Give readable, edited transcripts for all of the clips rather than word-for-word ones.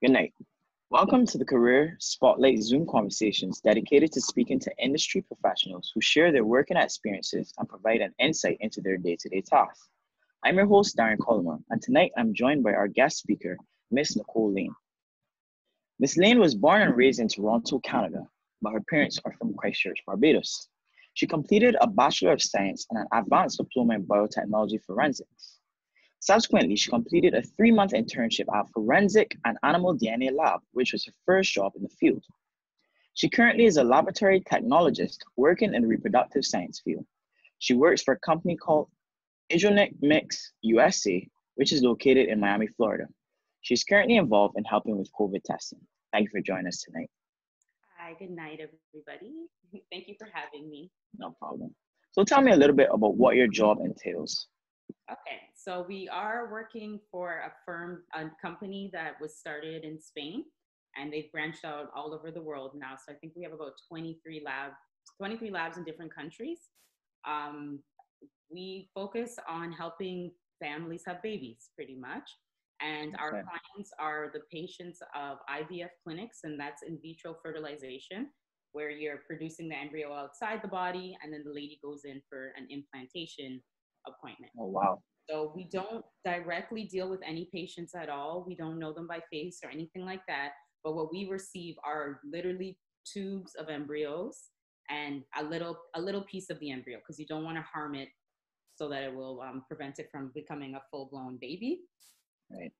Good night. Welcome to the Career Spotlight Zoom conversations dedicated to speaking to industry professionals who share their working experiences and provide an insight into their day-to-day tasks. I'm your host, Darian Collymore, and tonight I'm joined by our guest speaker, Miss Nicole Layne. Miss Layne was born and raised in Toronto, Canada, but her parents are from Christchurch, Barbados. She completed a Bachelor of Science and an advanced diploma in biotechnology forensics. Subsequently, she completed a 3-month internship at Forensic and Animal DNA Lab, which was her first job in the field. She currently is a laboratory technologist working in the reproductive science field. She works for a company called Idronic Mix USA, which is located in Miami, Florida. She's currently involved in helping with COVID testing. Thank you for joining us tonight. Hi, good night, everybody. Thank you for having me. No problem. So tell me a little bit about what your job entails. Okay, so we are working for a company that was started in Spain, and they've branched out all over the world now. So I think we have about 23 labs in different countries. We focus on helping families have babies, pretty much. And our clients are the patients of IVF clinics, and that's in vitro fertilization, where you're producing the embryo outside the body, and then the lady goes in for an implantation appointment. Oh, wow. So we don't directly deal with any patients at all. We don't know them by face or anything like that. But what we receive are literally tubes of embryos and a little piece of the embryo, because you don't want to harm it so that it will prevent it from becoming a full-blown baby. Right.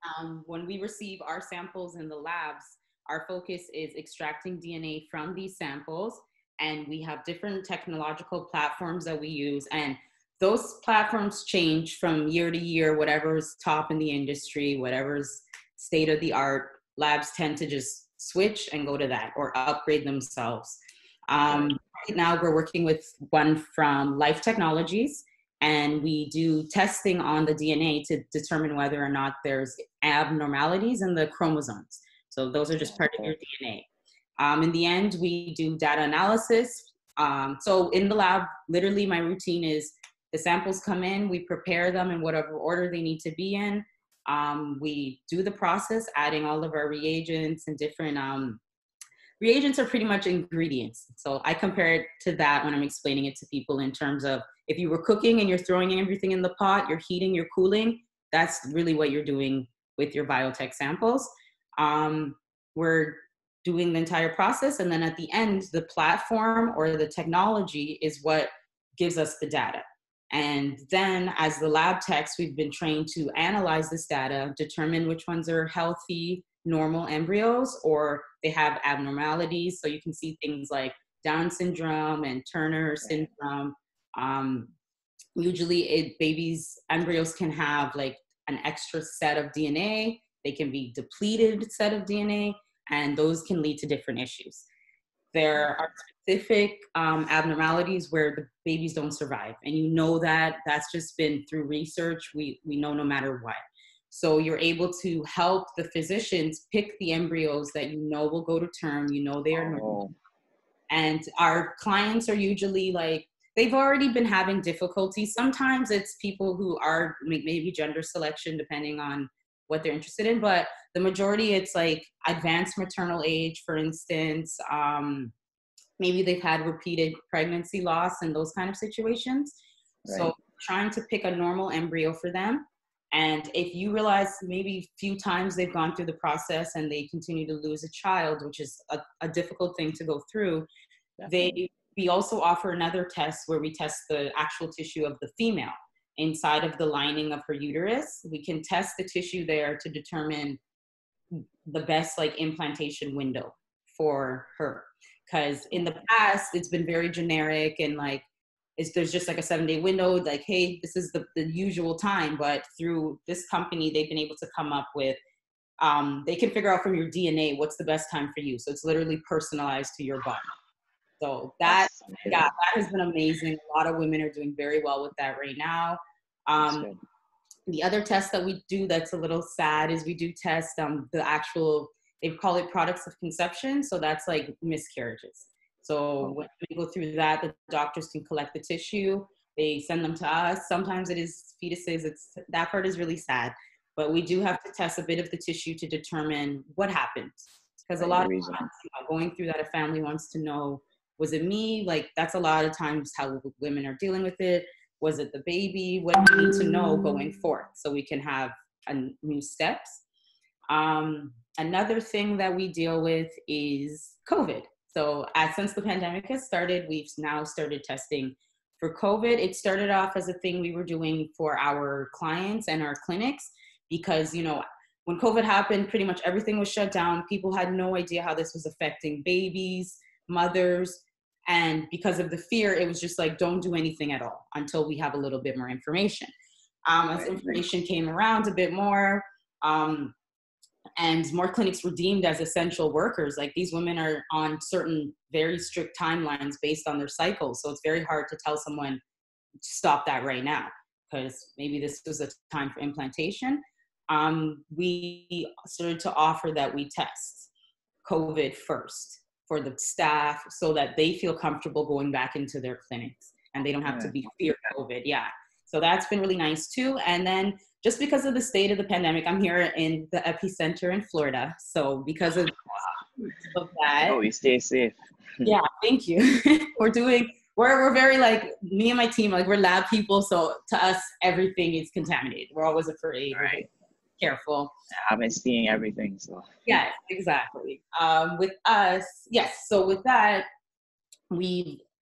When we receive our samples in the labs, our focus is extracting DNA from these samples, and we have different technological platforms that we use, and those platforms change from year to year. Whatever's top in the industry, whatever's state of the art, labs tend to just switch and go to that or upgrade themselves. Right now we're working with one from Biotechnology, and we do testing on the DNA to determine whether or not there's abnormalities in the chromosomes. So those are just part of your DNA. In the end, we do data analysis. So in the lab, literally my routine is the samples come in, we prepare them in whatever order they need to be in. We do the process, adding all of our reagents and different, reagents are pretty much ingredients. So I compare it to that when I'm explaining it to people in terms of if you were cooking and you're throwing everything in the pot, you're heating, you're cooling, that's really what you're doing with your biotech samples. We're doing the entire process, and then at the end, the platform or the technology is what gives us the data. And then as the lab techs, we've been trained to analyze this data, determine which ones are healthy, normal embryos, or they have abnormalities. So you can see things like Down syndrome and Turner syndrome. Usually embryos can have like an extra set of DNA. They can be depleted set of DNA, and those can lead to different issues. There are specific abnormalities where the babies don't survive. And you know that that's just been through research. We know no matter what. So you're able to help the physicians pick the embryos that you know will go to term, you know they are normal. And our clients are usually like, they've already been having difficulty. Sometimes it's people who are maybe gender selection, depending on what they're interested in, but the majority it's like advanced maternal age, for instance. Maybe they've had repeated pregnancy loss and those kind of situations. Right. So trying to pick a normal embryo for them. And if you realize maybe a few times they've gone through the process and they continue to lose a child, which is a difficult thing to go through, we also offer another test where we test the actual tissue of the female inside of the lining of her uterus. We can test the tissue there to determine the best like implantation window for her. Because in the past, it's been very generic and like, there's just like a 7-day window, like, hey, this is the usual time. But through this company, they've been able to come up with, they can figure out from your DNA what's the best time for you. So it's literally personalized to your body. So that has been amazing. A lot of women are doing very well with that right now. The other test that we do that's a little sad is we do test the actual, they call it products of conception. So that's like miscarriages. So when we go through that, the doctors can collect the tissue. They send them to us. Sometimes it is fetuses. That part is really sad. but we do have to test a bit of the tissue to determine what happened. Because a lot of times, going through that, a family wants to know, was it me? Like, that's a lot of times how women are dealing with it. Was it the baby? What do we need to know going forth so we can have new steps? Another thing that we deal with is COVID. So since the pandemic has started, we've now started testing for COVID. It started off as a thing we were doing for our clients and our clinics because, you know, when COVID happened, pretty much everything was shut down. People had no idea how this was affecting babies, mothers. And because of the fear, it was just like, don't do anything at all until we have a little bit more information. As information came around a bit more, and more clinics were deemed as essential workers. Like, these women are on certain very strict timelines based on their cycles. So it's very hard to tell someone, stop that right now, because maybe this was a time for implantation. We started to offer that we test COVID first for the staff so that they feel comfortable going back into their clinics and they don't have to be fear COVID. Yeah. So that's been really nice too. And then just because of the state of the pandemic, I'm here in the epicenter in Florida. So because of that. Oh, you stay safe. Yeah, thank you. We're very, like, me and my team, like, we're lab people. So to us, everything is contaminated. We're always afraid. Right. Careful. I've been seeing everything. So yes, exactly. With us, yes. So with that,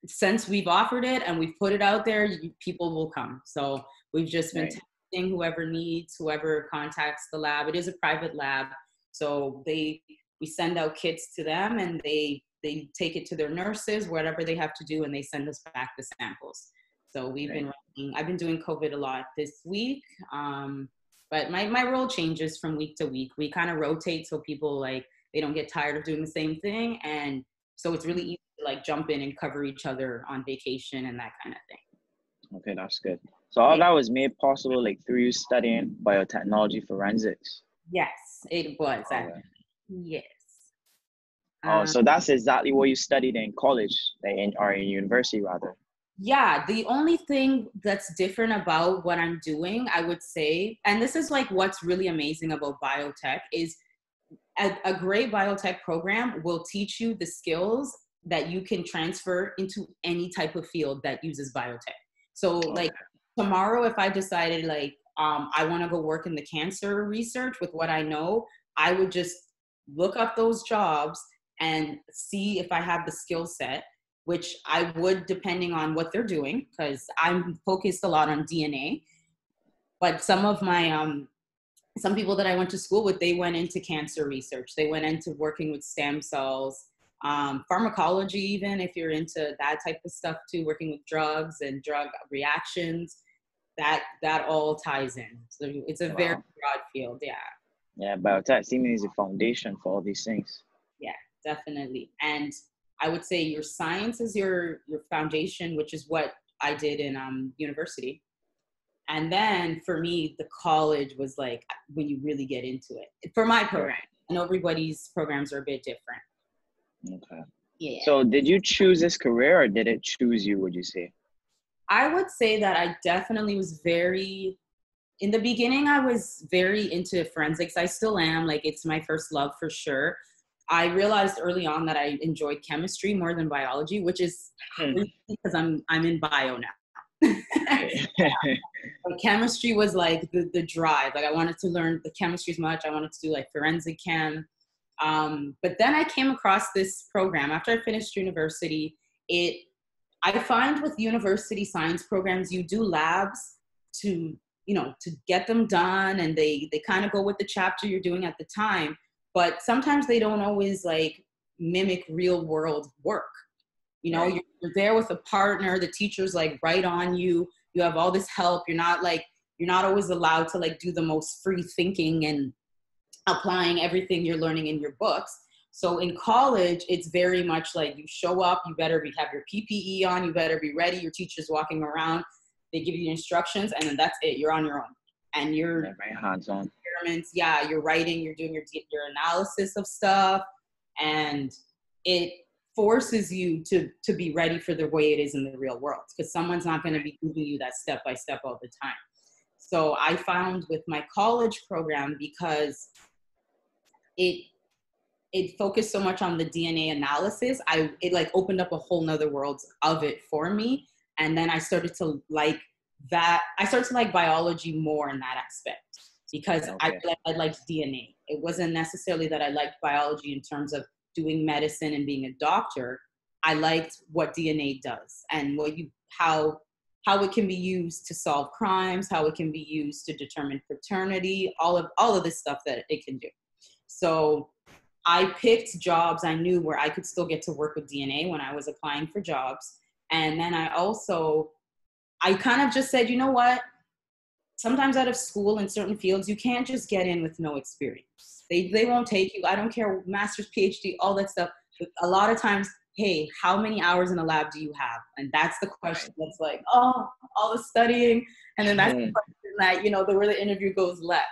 since we've offered it and we've put it out there, people will come. So we've just been testing whoever needs, whoever contacts the lab. It is a private lab, so we send out kits to them, and they take it to their nurses, whatever they have to do, and they send us back the samples. So I've been doing COVID a lot this week. But my role changes from week to week. We kind of rotate so people, like, they don't get tired of doing the same thing. And so it's really easy to, like, jump in and cover each other on vacation and that kind of thing. Okay, that's good. So all that was made possible, like, through you studying biotechnology forensics? Yes, it was. Yes. So that's exactly what you studied in college, or in university rather? Yeah, the only thing that's different about what I'm doing, I would say, and this is, like, what's really amazing about biotech, is a great biotech program will teach you the skills that you can transfer into any type of field that uses biotech. So like tomorrow, if I decided, like, I want to go work in the cancer research with what I know, I would just look up those jobs and see if I have the skill set, which I would, depending on what they're doing, because I'm focused a lot on DNA. But some of my, some people that I went to school with, they went into cancer research. They went into working with stem cells, pharmacology, even if you're into that type of stuff too, working with drugs and drug reactions, that all ties in. So it's a very broad field, yeah. Yeah, biotech seemingly is a foundation for all these things. Yeah, definitely. And I would say your science is your foundation, which is what I did in university. And then for me, the college was like when you really get into it. For my program, I know everybody's programs are a bit different. Okay. Yeah. So did you choose this career or did it choose you, would you say? I would say that I definitely was in the beginning, I was very into forensics. I still am, like, it's my first love for sure. I realized early on that I enjoyed chemistry more than biology, which is because I'm in bio now. But chemistry was like the drive. Like, I wanted to learn the chemistry as much. I wanted to do like forensic chem. But then I came across this program after I finished university. I find with university science programs, you do labs to get them done, and they kind of go with the chapter you're doing at the time. But sometimes they don't always like mimic real world work. You're there with a partner, the teacher's like right on you. You have all this help. You're not always allowed to like do the most free thinking and applying everything you're learning in your books. So in college, it's very much like you show up, you better have your PPE on, you better be ready. Your teacher's walking around, they give you instructions, and then that's it. You're on your own. And you're very hands-on. Experiments, yeah, you're writing, you're doing your analysis of stuff, and it forces you to be ready for the way it is in the real world, because someone's not going to be giving you that step by step all the time. So I found with my college program, because it focused so much on the DNA analysis, it like opened up a whole nother world of it for me. And then I started to like that. I started to like biology more in that aspect, because Okay. I liked DNA. It wasn't necessarily that I liked biology in terms of doing medicine and being a doctor. I liked what DNA does and how it can be used to solve crimes, how it can be used to determine paternity, all of this stuff that it can do. So I picked jobs I knew where I could still get to work with DNA when I was applying for jobs. And then I kind of just said, you know what? Sometimes out of school in certain fields, you can't just get in with no experience. They won't take you. I don't care, master's, PhD, all that stuff. But a lot of times, hey, how many hours in the lab do you have? And that's the question that's like, oh, all the studying. And then that's the question that, where the interview goes left.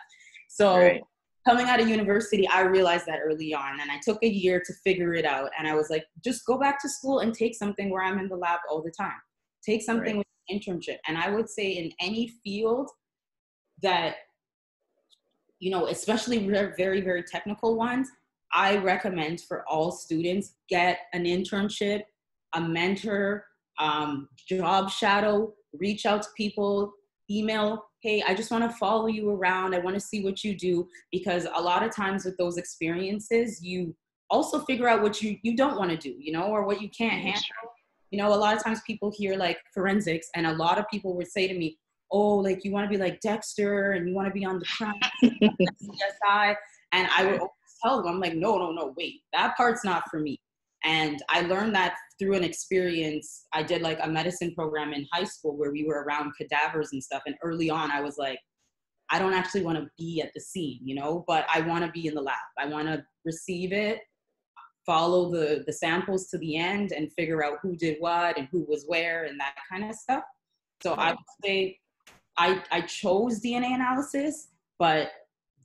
So coming out of university, I realized that early on, and I took a year to figure it out. And I was like, just go back to school and take something where I'm in the lab all the time. Take something with an internship. And I would say in any field that, especially very, very technical ones, I recommend for all students, get an internship, a mentor, job shadow, reach out to people, email, hey, I just want to follow you around. I want to see what you do, because a lot of times with those experiences, you also figure out what you don't want to do, or what you can't handle. A lot of times people hear like forensics, and a lot of people would say to me, oh, like you want to be like Dexter and you want to be on the crime CSI. And I would always tell them, I'm like, no, wait, that part's not for me. And I learned that through an experience. I did like a medicine program in high school where we were around cadavers and stuff. And early on, I was like, I don't actually want to be at the scene, but I want to be in the lab. I want to receive it, follow the samples to the end, and figure out who did what and who was where and that kind of stuff. So I would say I chose DNA analysis, but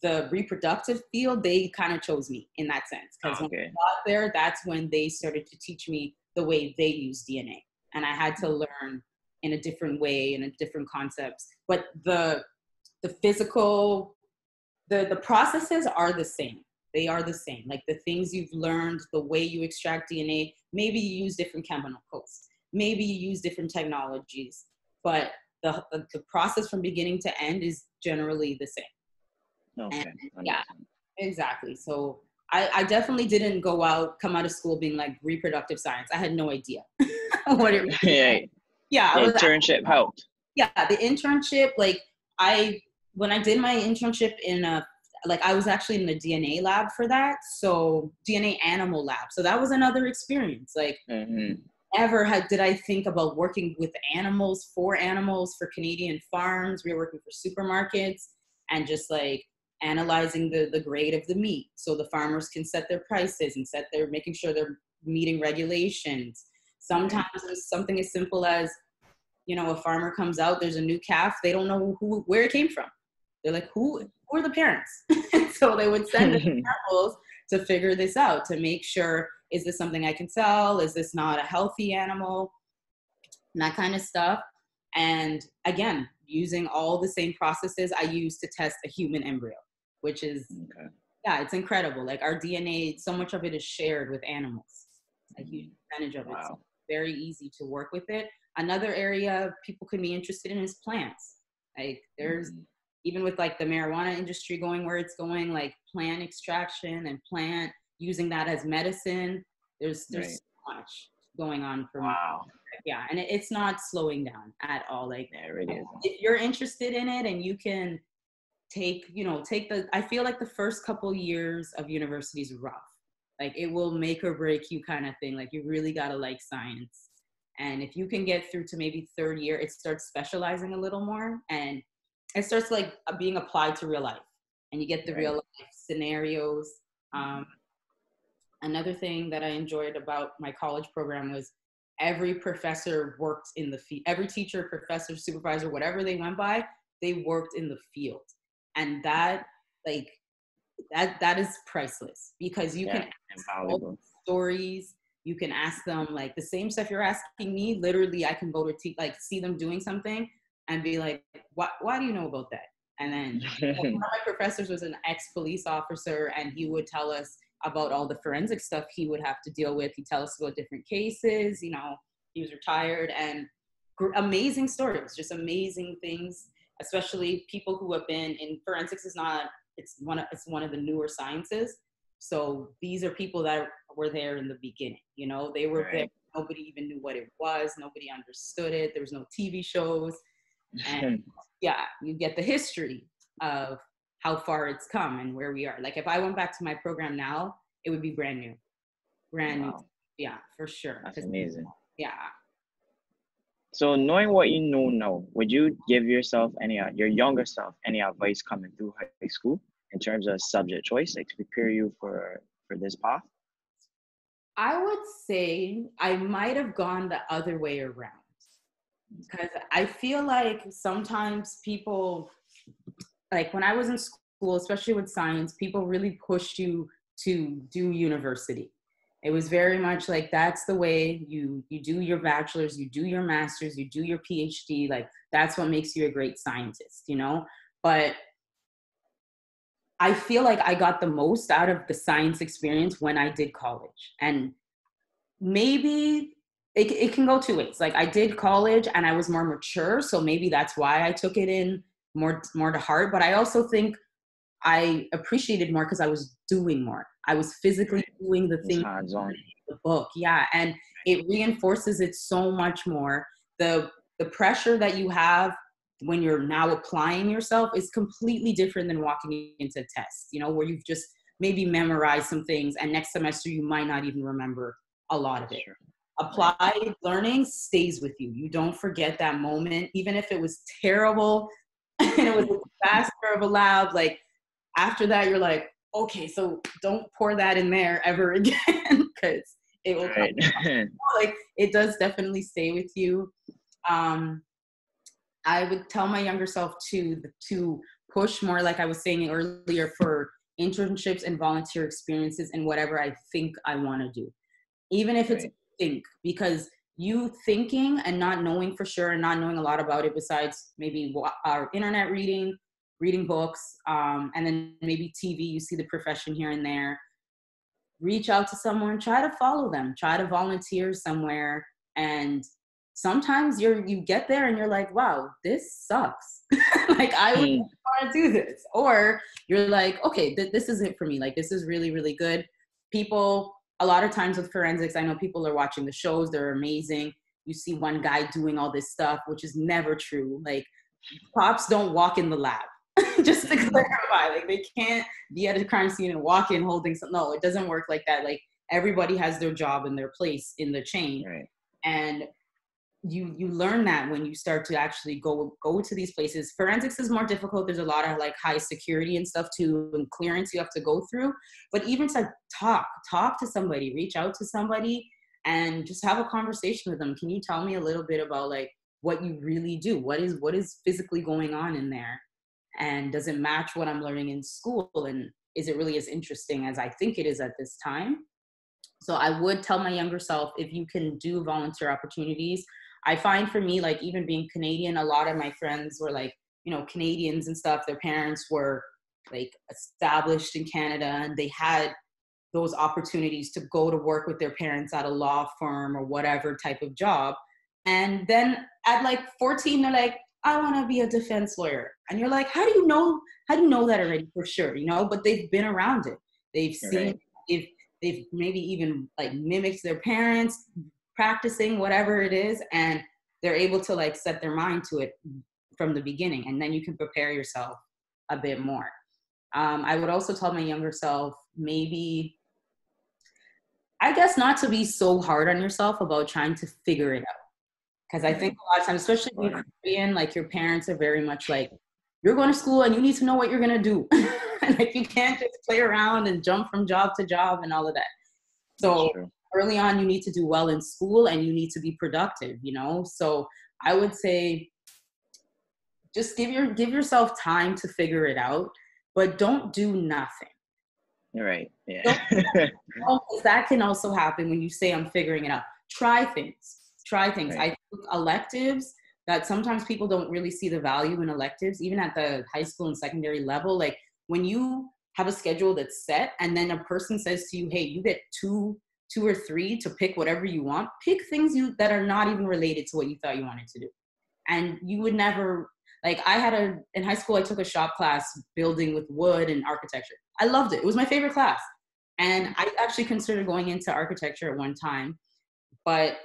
the reproductive field, they kind of chose me in that sense. Because when I got there, that's when they started to teach me the way they use DNA. And I had to learn in a different way, in a different concepts. But the physical, the processes are the same. They are the same. Like the things you've learned, the way you extract DNA, maybe you use different chemicals, maybe you use different technologies, but the process from beginning to end is generally the same. Okay. And, yeah, exactly. So I definitely didn't come out of school being like reproductive science. I had no idea what it really was. Yeah, the internship helped. Yeah, the internship, like when I did my internship I was actually in the DNA lab for that. So DNA animal lab. So that was another experience. Like never did I think about working with animals for Canadian farms. We were working for supermarkets and just like analyzing the grade of the meat so the farmers can set their prices and making sure they're meeting regulations. Sometimes it was something as simple as, a farmer comes out, there's a new calf, they don't know where it came from. They're like, who are the parents? So they would send the samples to figure this out, to make sure, is this something I can sell? Is this not a healthy animal? And that kind of stuff. And again, using all the same processes I use to test a human embryo, which is, it's incredible. Like our DNA, so much of it is shared with animals, a huge percentage of it. So very easy to work with it. Another area people can be interested in is plants. Like there's, even with like the marijuana industry going where it's going, like plant extraction and plant using that as medicine. There's so much going on for me. Yeah, and it's not slowing down at all. Like it really is. If you're interested in it and you can I feel like the first couple years of university is rough. Like it will make or break you kind of thing. Like you really got to like science. And if you can get through to maybe third year, it starts specializing a little more and it starts like being applied to real life, and you get the real life scenarios. Another thing that I enjoyed about my college program was every professor worked in the field. Every teacher, professor, supervisor, whatever they went by, they worked in the field. And that is priceless, because you can ask all the stories. You can ask them like the same stuff you're asking me. Literally, I can go to see them doing something. and be like, why do you know about that? And then one of my professors was an ex-police officer, and he would tell us about all the forensic stuff he would have to deal with. He'd tell us about different cases, you know, he was retired, and amazing stories, just amazing things, especially people who have been in forensics it's one of the newer sciences. So these are people that were there in the beginning, you know, they were there. Nobody even knew what it was. Nobody understood it. There was no TV shows. And yeah, you get the history of how far it's come and where we are. Like if I went back to my program now, it would be brand new. Wow. Yeah, for sure. That's amazing. Yeah. So knowing what you know now, would you give yourself your younger self any advice coming through high school in terms of subject choice, like to prepare you for this path? I would say I might have gone the other way around, because I feel like sometimes people, like when I was in school, especially with science, people really pushed you to do university. It was very much like, that's the way you do your bachelor's, you do your master's, you do your PhD, like that's what makes you a great scientist, you know? But I feel like I got the most out of the science experience when I did college. And maybe it can go two ways. Like I did college and I was more mature, so maybe that's why I took it in more to heart. But I also think I appreciated more because I was doing more. I was physically doing the thing, the book. Yeah. And it reinforces it so much more. The pressure that you have when you're now applying yourself is completely different than walking into tests, you know, where you've just maybe memorized some things and next semester you might not even remember a lot of it. Sure. Applied learning stays with you. You don't forget that moment, even if it was terrible and it was a disaster of a lab. Like after that, you're like, okay, so don't pour that in there ever again, because it will like it does definitely stay with you. I would tell my younger self to push more, like I was saying earlier, for internships and volunteer experiences and whatever I think I want to do, even if it's think, because you thinking and not knowing for sure and not knowing a lot about it besides maybe our internet reading books, and then maybe TV, you see the profession here and there. Reach out to someone, try to follow them, try to volunteer somewhere, and sometimes you get there and you're like, wow, this sucks. Like I would want to do this. Or you're like, okay, this isn't for me. Like this is really, really good. People, a lot of times with forensics, I know people are watching the shows, they're amazing. You see one guy doing all this stuff, which is never true. Like cops don't walk in the lab. Just to clarify, like they can't be at a crime scene and walk in holding something. No, it doesn't work like that. Like everybody has their job and their place in the chain. And you learn that when you start to actually go to these places. Forensics is more difficult. There's a lot of like high security and stuff too, and clearance you have to go through. But even to talk to somebody, reach out to somebody and just have a conversation with them. Can you tell me a little bit about like what you really do? What is physically going on in there? And does it match what I'm learning in school? And is it really as interesting as I think it is at this time? So I would tell my younger self, if you can do volunteer opportunities. I find for me, like even being Canadian, a lot of my friends were like, you know, Canadians and stuff, their parents were like established in Canada and they had those opportunities to go to work with their parents at a law firm or whatever type of job. And then at like 14, they're like, I want to be a defense lawyer. And you're like, how do you know that already for sure? You know, but they've been around it. They've seen, they've maybe even like mimicked their parents practicing whatever it is. And they're able to like set their mind to it from the beginning. And then you can prepare yourself a bit more. I would also tell my younger self, maybe, I guess not to be so hard on yourself about trying to figure it out. Because I think a lot of times, especially when you're Korean, like your parents are very much like, you're going to school and you need to know what you're going to do. Like you can't just play around and jump from job to job and all of that. So early on, you need to do well in school and you need to be productive, you know? So I would say just give yourself time to figure it out, but don't do nothing. Right. Yeah. Because that can also happen when you say I'm figuring it out. Try things. I took electives that sometimes people don't really see the value in electives, even at the high school and secondary level. Like when you have a schedule that's set and then a person says to you, hey, you get two or three to pick whatever you want, pick things that are not even related to what you thought you wanted to do. And you would never, like in high school, I took a shop class building with wood and architecture. I loved it. It was my favorite class. And I actually considered going into architecture at one time. But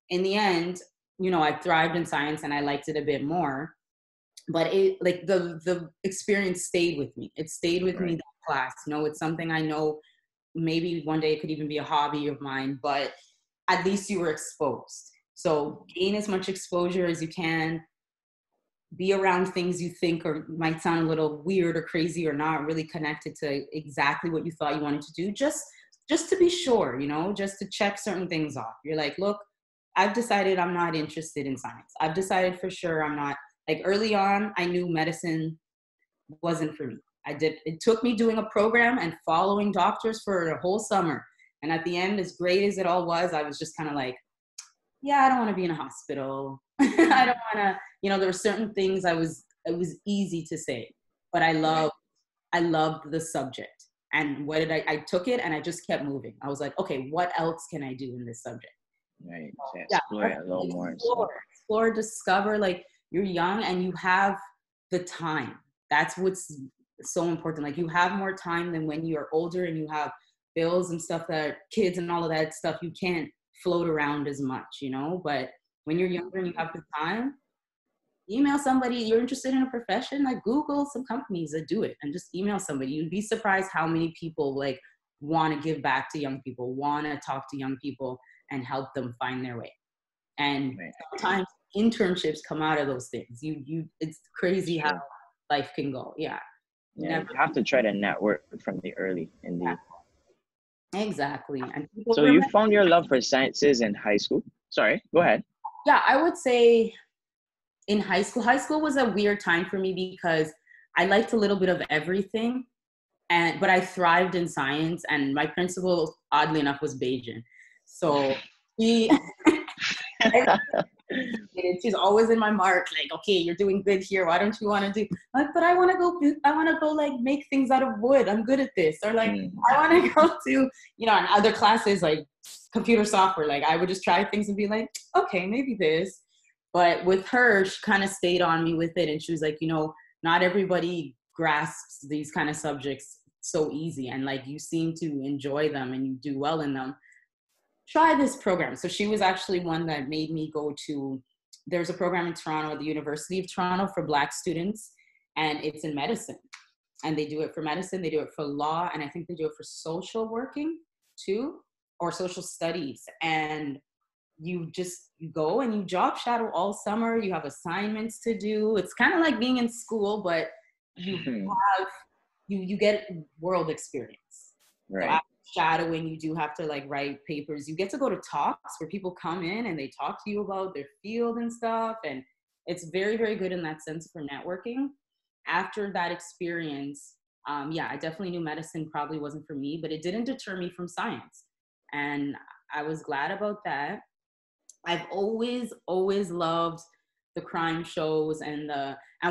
in the end, I thrived in science and I liked it a bit more. But the experience stayed with me. It stayed with me, that class. It's something I know maybe one day it could even be a hobby of mine, but at least you were exposed. So gain as much exposure as you can. Be around things you think might sound a little weird or crazy or not really connected to exactly what you thought you wanted to do. Just to be sure, just to check certain things off. You're like, look, I've decided I'm not interested in science. I've decided for sure I'm not. Like early on, I knew medicine wasn't for me. It took me doing a program and following doctors for a whole summer. And at the end, as great as it all was, I was just kind of like, yeah, I don't want to be in a hospital. I don't want to, there were certain things it was easy to say, but I loved the subject. And I took it and I just kept moving. I was like, okay, what else can I do in this subject? Right. So explore it a little more. Explore, discover, like you're young and you have the time. That's what's so important. Like you have more time than when you're older and you have bills and stuff, that kids and all of that stuff, you can't float around as much, but when you're younger and you have the time, email somebody. You're interested in a profession, like Google some companies that do it and just email somebody. You'd be surprised how many people like want to give back to young people, want to talk to young people and help them find their way. And sometimes internships come out of those things. It's crazy how life can go. Yeah. You have to try to network from the early, indeed. Exactly. And so you found your love for sciences in high school? Sorry, go ahead. Yeah, I would say in high school was a weird time for me because I liked a little bit of everything, but I thrived in science, and my principal, oddly enough, was Bayesian. So she's always in my mark, like, okay, you're doing good here. Why don't you want to do? Like, but I want to go like make things out of wood. I'm good at this. Or like, I want to go to, in other classes like computer software. Like I would just try things and be like, okay, maybe this. But with her, she kind of stayed on me with it. And she was like, not everybody grasps these kind of subjects so easy. And like, you seem to enjoy them and you do well in them. Try this program. So she was actually one that made me go to, there's a program in Toronto at the University of Toronto for Black students, and it's in medicine. And they do it for medicine, they do it for law, and I think they do it for social working too, or social studies. And you go and you job shadow all summer. You have assignments to do. It's kind of like being in school, but you get world experience. Right. So after shadowing, you do have to like write papers. You get to go to talks where people come in and they talk to you about their field and stuff. And it's very, very good in that sense for networking. After that experience, I definitely knew medicine probably wasn't for me, but it didn't deter me from science. And I was glad about that. I've always loved the crime shows and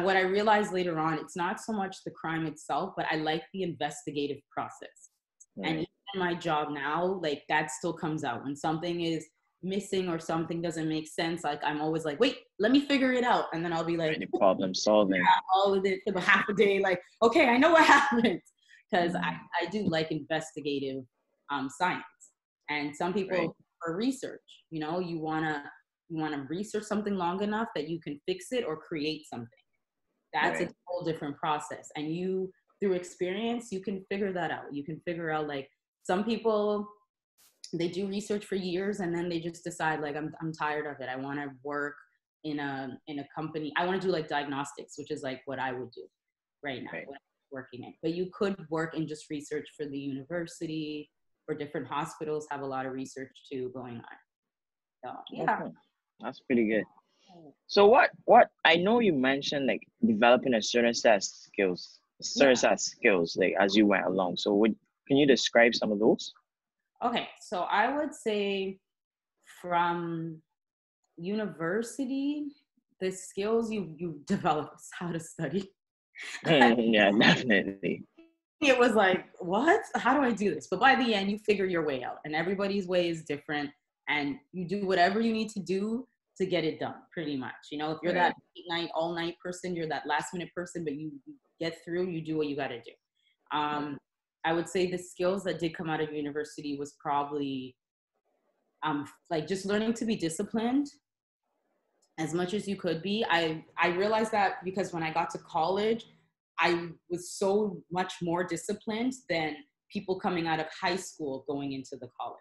what I realized later on, it's not so much the crime itself, but I like the investigative process. Right. And even in my job now, like that still comes out when something is missing or something doesn't make sense. Like I'm always like, wait, let me figure it out. And then I'll be like, problem solving. All of it for the half a day. Like, okay, I know what happened. Because I do like investigative science. And some people for research, you wanna research something long enough that you can fix it or create something. That's a whole different process. And you, through experience, you can figure that out. You can figure out, like, some people, they do research for years and then they just decide, like, I'm tired of it. I want to work in a company. I want to do like diagnostics, which is like what I would do right now, what I'm working in. But you could work in just research for the university, or different hospitals have a lot of research too going on. So yeah. Okay. That's pretty good. So what I know you mentioned like developing a certain set of skills, like as you went along. So can you describe some of those? Okay, so I would say from university, the skills you develop is how to study. Yeah, definitely. It was like, what? How do I do this? But by the end, you figure your way out, and everybody's way is different, and you do whatever you need to do to get it done, pretty much. You know, if you're that all night person, you're that last minute person, but you get through, you do what you got to do. I would say the skills that did come out of university was probably like just learning to be disciplined as much as you could be. I realized that because when I got to college, I was so much more disciplined than people coming out of high school going into the college.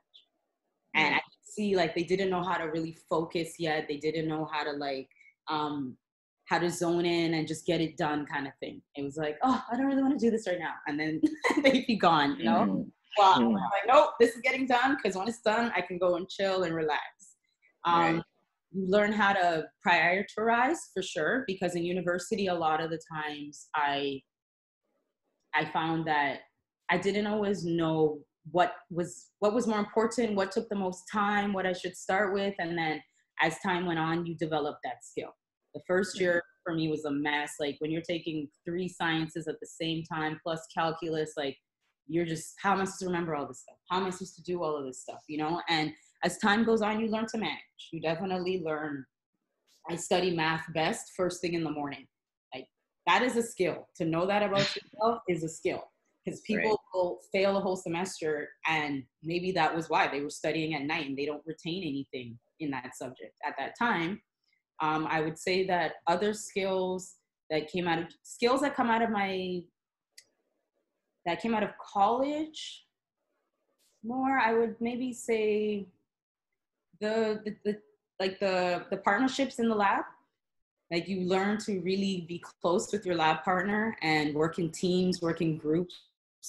And I could see like they didn't know how to really focus yet. They didn't know how to like how to zone in and just get it done kind of thing. It was like, oh, I don't really want to do this right now. And then they'd be gone, you know? Well, I'm like, nope, this is getting done, because when it's done, I can go and chill and relax. You learn how to prioritize for sure, because in university, a lot of the times I found that I didn't always know what was more important, what took the most time, what I should start with. And then as time went on, you develop that skill. The first year for me was a mess. Like when you're taking 3 sciences at the same time, plus calculus, like you're just, how am I supposed to remember all this stuff? How am I supposed to do all of this stuff, you know? And as time goes on, you learn to manage. You definitely learn. I study math best first thing in the morning. Like that is a skill. To know that about yourself is a skill, because people will fail a whole semester, and maybe that was why they were studying at night and they don't retain anything in that subject at that time. I would say that other skills that came out of college more, I would maybe say the partnerships in the lab. Like you learn to really be close with your lab partner and work in teams, work in groups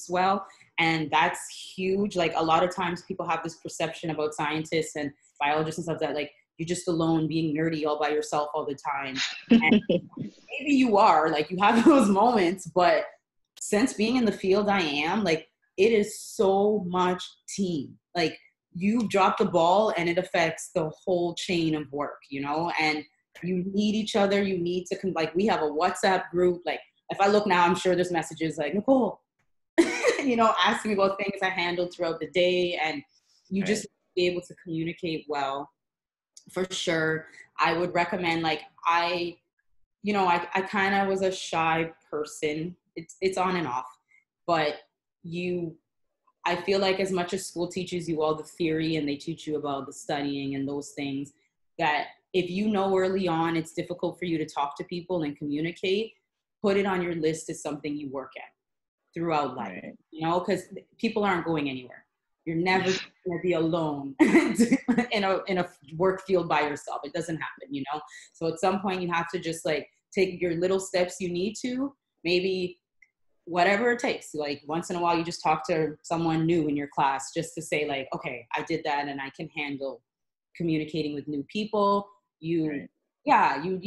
well. And that's huge. Like a lot of times people have this perception about scientists and biologists and stuff that like you're just alone being nerdy all by yourself all the time. And maybe you are, like you have those moments, but since being in the field I am, like it is so much team. Like you drop the ball and it affects the whole chain of work, you know, and you need each other. You need to, like, we have a WhatsApp group. Like if I look now, I'm sure there's messages like, Nicole, you know, asking me about things I handled throughout the day. And you just be able to communicate well, for sure. I would recommend, like, I kind of was a shy person. It's on and off, but I feel like as much as school teaches you all the theory and they teach you about the studying and those things, that if you know early on it's difficult for you to talk to people and communicate, put it on your list as something you work at throughout life, you know, because people aren't going anywhere. You're never going to be alone in a work field by yourself. It doesn't happen, you know? So at some point you have to just like take your little steps you need to, maybe whatever it takes. Like once in a while you just talk to someone new in your class just to say like, okay, I did that and I can handle communicating with new people. You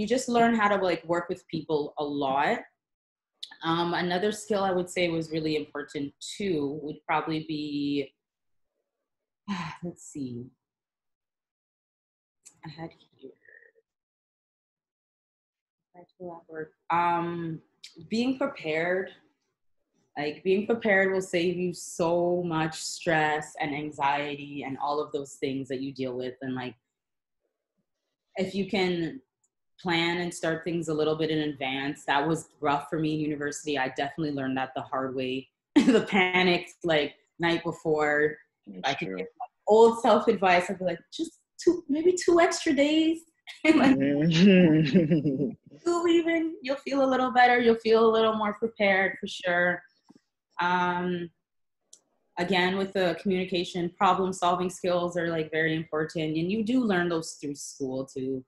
just learn how to like work with people a lot. Another skill I would say was really important too would probably be, let's see, I had here, being prepared. Like being prepared will save you so much stress and anxiety and all of those things that you deal with. And like, if you can plan and start things a little bit in advance, that was rough for me in university. I definitely learned that the hard way. The panic, like night before, I could get my old self advice. I'd be like, just maybe 2 extra days. Like, 2 even, you'll feel a little better. You'll feel a little more prepared for sure. Again, with the communication, problem solving skills are like very important, and you do learn those through school too.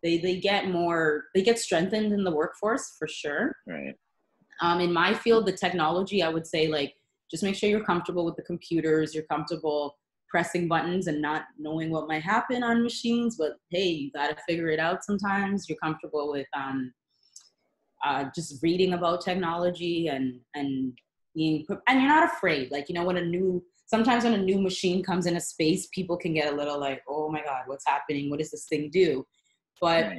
They get strengthened in the workforce for sure. In my field, the technology, I would say like just make sure you're comfortable with the computers, you're comfortable pressing buttons and not knowing what might happen on machines, but hey, you got to figure it out sometimes. You're comfortable with just reading about technology and you're not afraid. Like, you know, sometimes when a new machine comes in a space, people can get a little like, oh my God, what's happening? What does this thing do? But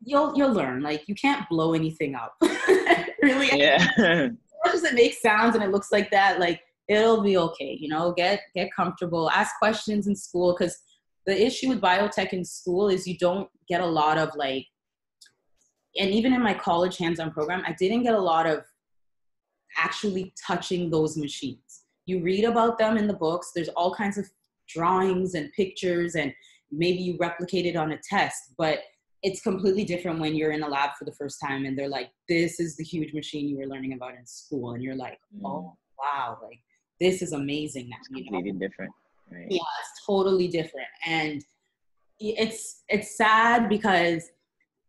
you'll learn. Like, you can't blow anything up. Really, Yeah. as much as it makes sounds and it looks like that, like, it'll be okay. You know, get comfortable, ask questions in school, because the issue with biotech in school is you don't get a lot of like, and even in my college hands-on program, I didn't get a lot of actually touching those machines. You read about them in the books. There's all kinds of drawings and pictures, and maybe you replicate it on a test, but it's completely different when you're in a lab for the first time and they're like, this is the huge machine you were learning about in school. And you're like, oh, wow, like, this is amazing now. It's completely different. Right? Yeah, it's totally different. And it's sad because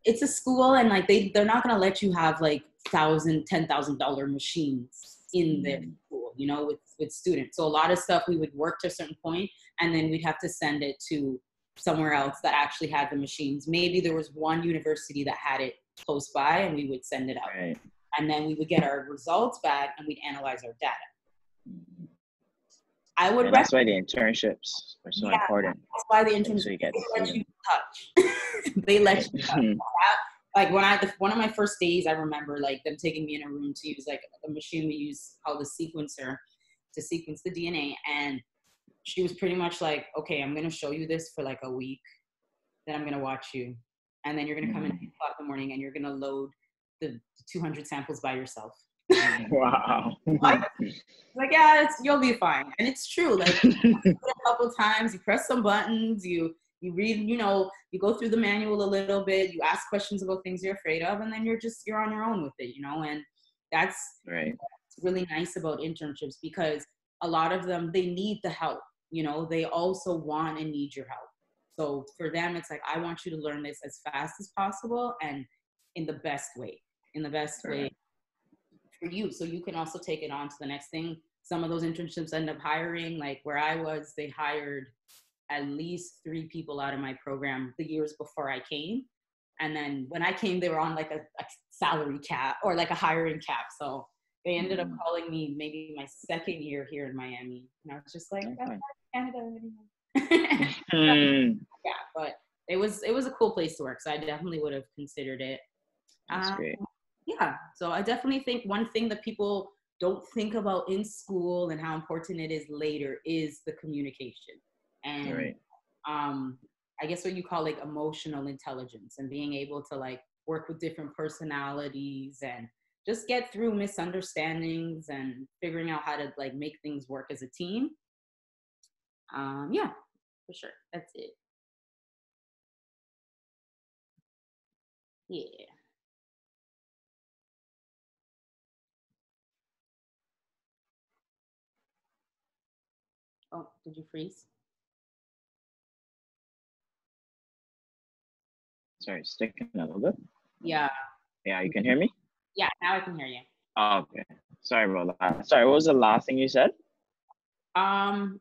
it's a school, and like they're not going to let you have like $10,000 machines in their school, you know, with students. So a lot of stuff we would work to a certain point, and then we'd have to send it to somewhere else that actually had the machines. Maybe there was one university that had it close by, and we would send it out. Right. And then we would get our results back and we'd analyze our data. I would. And that's why the internships are so important. That's why the internships, so they let you touch. They let you touch. Like one of my first days, I remember like them taking me in a room to use like a machine we use called the sequencer to sequence the DNA. And she was pretty much like, okay, I'm going to show you this for like a week. Then I'm going to watch you. And then you're going to come in at 8 o'clock in the morning and you're going to load the 200 samples by yourself. Wow. Like, yeah, you'll be fine. And it's true. Like, a couple times, you press some buttons, you read, you know, you go through the manual a little bit, you ask questions about things you're afraid of, and then you're on your own with it, you know. And that's right. What's really nice about internships, because a lot of them, they need the help, you know, they also want and need your help. So for them, it's like, I want you to learn this as fast as possible and in the best way for you, so you can also take it on to the next thing. Some of those internships end up hiring, like where I was, they hired at least 3 people out of my program the years before I came. And then when I came, they were on like a salary cap or like a hiring cap. So they ended up calling me maybe my second year here in Miami. And I was just like, I'm not Canada anymore. Yeah, but it was a cool place to work. So I definitely would have considered it. That's great. Yeah, so I definitely think one thing that people don't think about in school and how important it is later is the communication. And right. I guess what you call like emotional intelligence, and being able to like work with different personalities and just get through misunderstandings and figuring out how to like make things work as a team. Yeah, for sure. That's it. Yeah. Oh, did you freeze? Sorry, sticking a little bit. Yeah. Yeah, you can hear me? Yeah, now I can hear you. Oh, okay. Sorry about that. Sorry, what was the last thing you said? About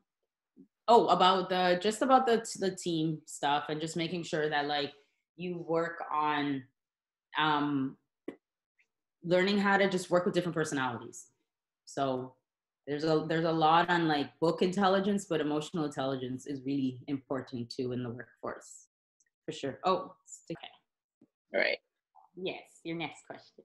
the team stuff, and just making sure that like you work on learning how to just work with different personalities. So there's a lot on like book intelligence, but emotional intelligence is really important too in the workforce, for sure. Oh, okay. All right. Yes, your next question.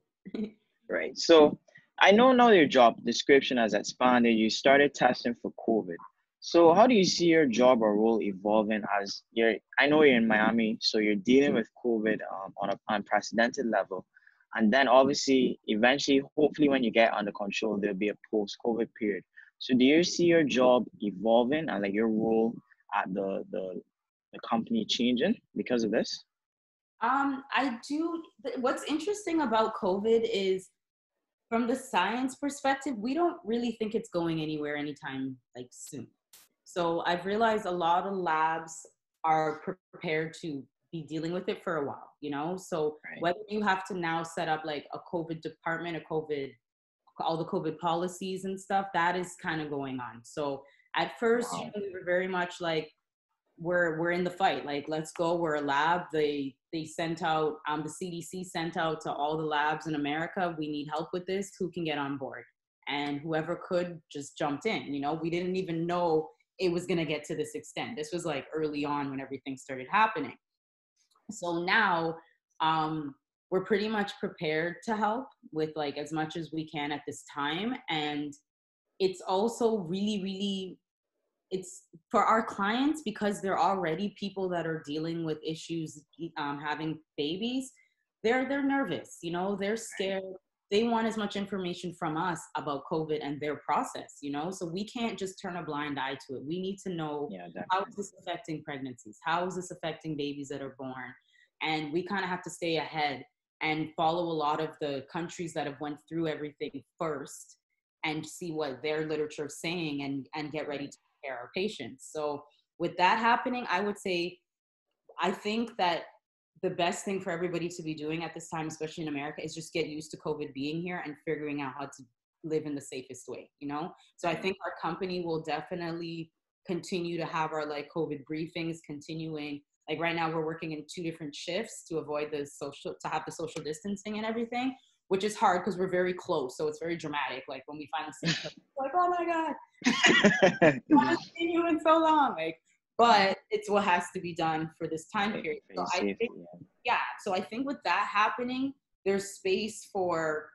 Right. So I know now your job description has expanded. You started testing for COVID. So how do you see your job or role evolving as I know you're in Miami, so you're dealing with COVID on an unprecedented level. And then obviously, eventually, hopefully when you get under control, there'll be a post-COVID period. So do you see your job evolving and like your role at the company changing because of this? I do. What's interesting about COVID is, from the science perspective, we don't really think it's going anywhere anytime like soon. So I've realized a lot of labs are prepared to be dealing with it for a while, you know? So right. Whether you have to now set up like a COVID department, all the COVID policies and stuff, that is kind of going on. So at first, wow. We were very much like, we're in the fight. Like, let's go. We're a lab. They sent out, the CDC sent out to all the labs in America, we need help with this. Who can get on board? And whoever could just jumped in. You know, we didn't even know it was going to get to this extent. This was like early on when everything started happening. So now we're pretty much prepared to help with like as much as we can at this time. And it's also really, really, it's for our clients, because they're already people that are dealing with issues, having babies. They're nervous, you know, they're scared. They want as much information from us about COVID and their process, you know, so we can't just turn a blind eye to it. We need to know, how is this affecting pregnancies? How is this affecting babies that are born? And we kind of have to stay ahead and follow a lot of the countries that have went through everything first and see what their literature is saying, and get ready to care our patients. So with that happening, I would say, I think that the best thing for everybody to be doing at this time, especially in America, is just get used to COVID being here and figuring out how to live in the safest way, you know? So I think our company will definitely continue to have our like COVID briefings continuing. Like right now we're working in 2 different shifts to avoid to have the social distancing and everything, which is hard because we're very close. So it's very dramatic. Like when we finally see each other, like, oh my God, I haven't seen you in so long. Like, but it's what has to be done for this time period. So I think, so I think with that happening, there's space for,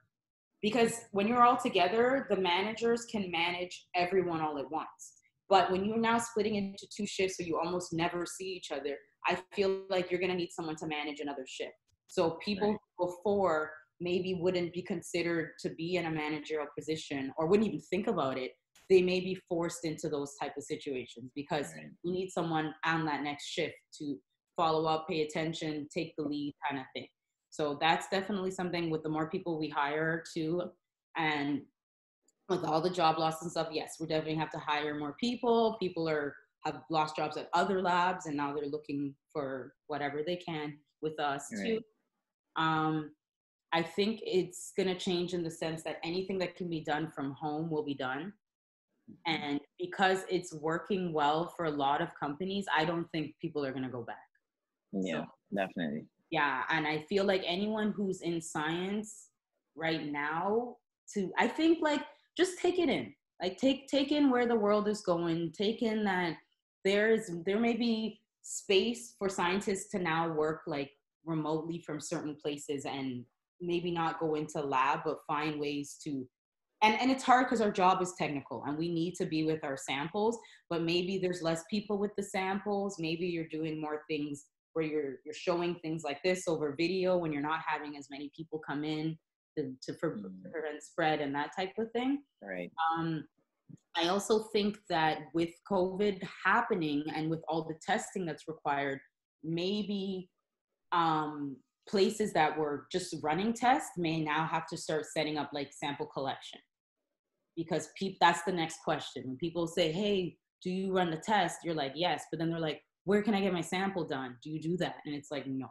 because when you're all together, the managers can manage everyone all at once. But when you're now splitting into 2 shifts, so you almost never see each other, I feel like you're going to need someone to manage another shift. So people before maybe wouldn't be considered to be in a managerial position or wouldn't even think about it, they may be forced into those type of situations because you need someone on that next shift to follow up, pay attention, take the lead kind of thing. So that's definitely something with the more people we hire too. And with all the job loss and stuff, yes, we definitely have to hire more people. People have lost jobs at other labs and now they're looking for whatever they can with us too. I think it's going to change in the sense that anything that can be done from home will be done. And because it's working well for a lot of companies, I don't think people are going to go back. Yeah, so, definitely. Yeah. And I feel like anyone who's in science right now I think like, just take it in, like take in where the world is going, take in that there may be space for scientists to now work like remotely from certain places and maybe not go into lab, but find ways to, and it's hard because our job is technical and we need to be with our samples, but maybe there's less people with the samples. Maybe you're doing more things where you're showing things like this over video when you're not having as many people come in to prevent spread and that type of thing. Right. I also think that with COVID happening and with all the testing that's required, maybe places that were just running tests may now have to start setting up like sample collection, because that's the next question. When people say, hey, do you run the test? You're like, yes. But then they're like, where can I get my sample done? Do you do that? And it's like, no.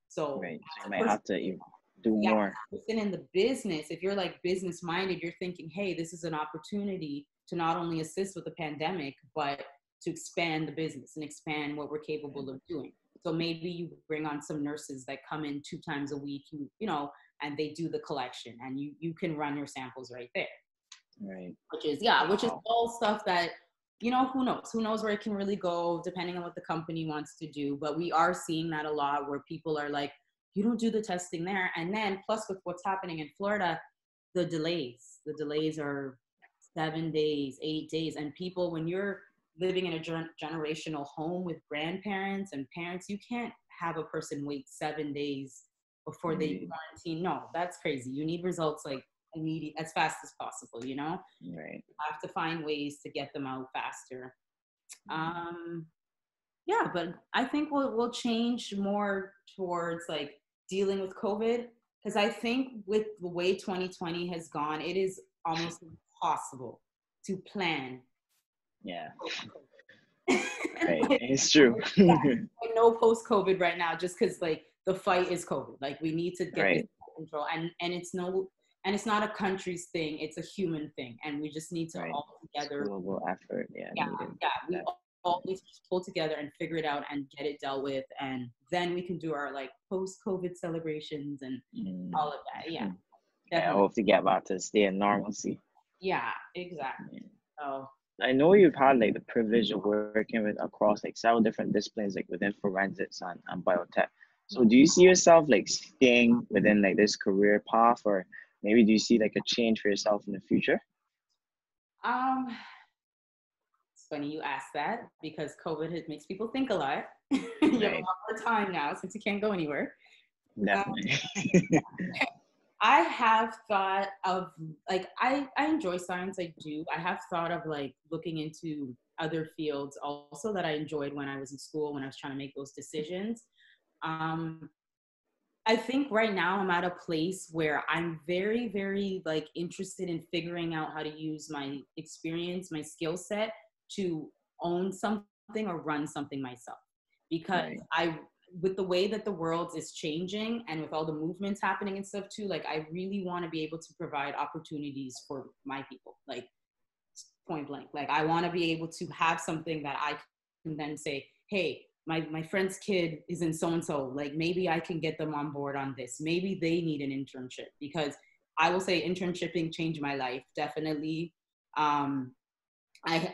So you might have to do more. Person in the business, if you're like business minded, you're thinking, hey, this is an opportunity to not only assist with the pandemic, but to expand the business and expand what we're capable of doing. So maybe you bring on some nurses that come in 2 times a week, you know, and they do the collection and you can run your samples right there. Right. Which is all stuff that, you know, who knows where it can really go depending on what the company wants to do. But we are seeing that a lot where people are like, you don't do the testing there. And then plus with what's happening in Florida, the delays are 7 days, 8 days. And people, when you're living in a generational home with grandparents and parents, you can't have a person wait 7 days before they quarantine. No, that's crazy. You need results like immediate, as fast as possible, you know? Right. You have to find ways to get them out faster. Yeah, but I think we'll change more towards like dealing with COVID, because I think with the way 2020 has gone, it is almost impossible to plan. Yeah. Right. It's true. Like no post-COVID right now, just because like the fight is COVID. Like we need to get this under control, and it's not a country's thing; it's a human thing, and we just need to all together. Global effort. We all need to just pull together and figure it out and get it dealt with, and then we can do our like post-COVID celebrations and all of that. Yeah. I hope to get back to stay in normalcy. Yeah, exactly. So I know you've had like the privilege of working with across like several different disciplines, like within forensics and biotech. So do you see yourself like staying within like this career path, or maybe do you see like a change for yourself in the future? Um, it's funny you ask that because makes people think a lot. You have a Right, lot more time now since you can't go anywhere. Um, definitely. I have thought of like I enjoy science. I do. I have thought of like looking into other fields also that I enjoyed when I was in school when I was trying to make those decisions. Um, I think right now I'm at a place where I'm very, very like interested in figuring out how to use my experience, my skill set to own something or run something myself. Because Right. with the way that the world is changing and with all the movements happening and stuff too, like I really want to be able to provide opportunities for my people, like point blank. Like I want to be able to have something that I can then say, hey, my friend's kid is in so and so, like maybe I can get them on board on this. Maybe they need an internship, because I will say internshipping changed my life definitely. I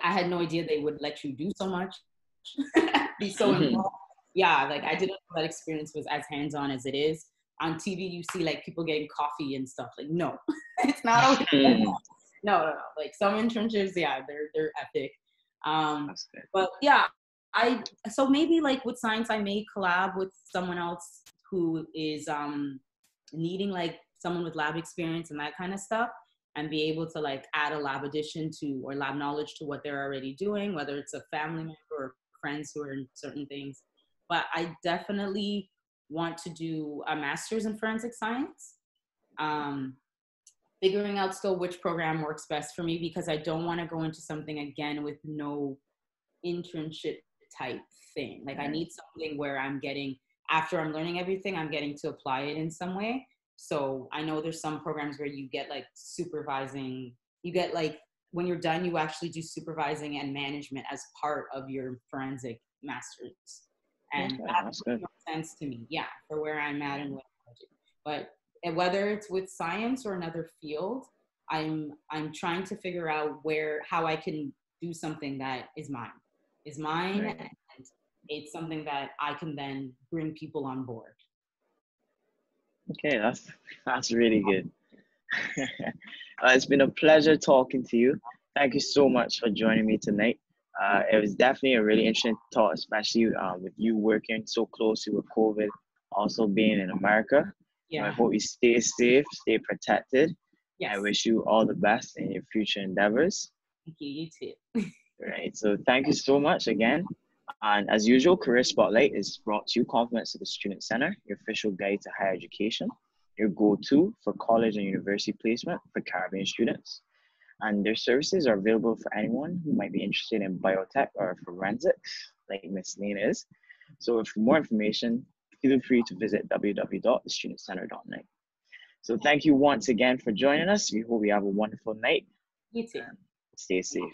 had no idea they would let you do so much, be so involved. Yeah, like I didn't know that experience was as hands-on as it is. On TV, you see like people getting coffee and stuff. Like, no, it's not always like that. No. Like some internships, yeah, they're epic. That's good. But yeah, so maybe like with science, I may collab with someone else who is needing like someone with lab experience and that kind of stuff, and be able to like add a lab addition to or lab knowledge to what they're already doing, whether it's a family member or friends who are in certain things. But I definitely want to do a master's in forensic science. Figuring out still which program works best for me, because I don't want to go into something again with no internship type thing. Like I Right. need something where I'm getting, after I'm learning everything, I'm getting to apply it in some way. So I know there's some programs where you get like supervising, you get like, when you're done, you actually do supervising and management as part of your forensic master's. And Okay, that that's makes good. more sense to me, yeah, for where I'm at and what I do. But whether it's with science or another field, I'm trying to figure out how I can do something that is mine, Right. and it's something that I can then bring people on board. Okay, that's really good. It's been a pleasure talking to you. Thank you so much for joining me tonight. It was definitely a really interesting talk, especially with you working so closely with COVID, also being in America. So I Yeah. hope you stay safe, stay protected. I Yes. wish you all the best in your future endeavors. Thank you. You too. Right. So thank you so much again. And as usual, Career Spotlight is brought to you compliments of the Student Center, your official guide to higher education, your go-to for college and university placement for Caribbean students. And their services are available for anyone who might be interested in biotech or forensics, like Miss Layne is. So for more information, feel free to visit www.thestudentcenter.net. So thank you once again for joining us. We hope you have a wonderful night You too. and stay safe.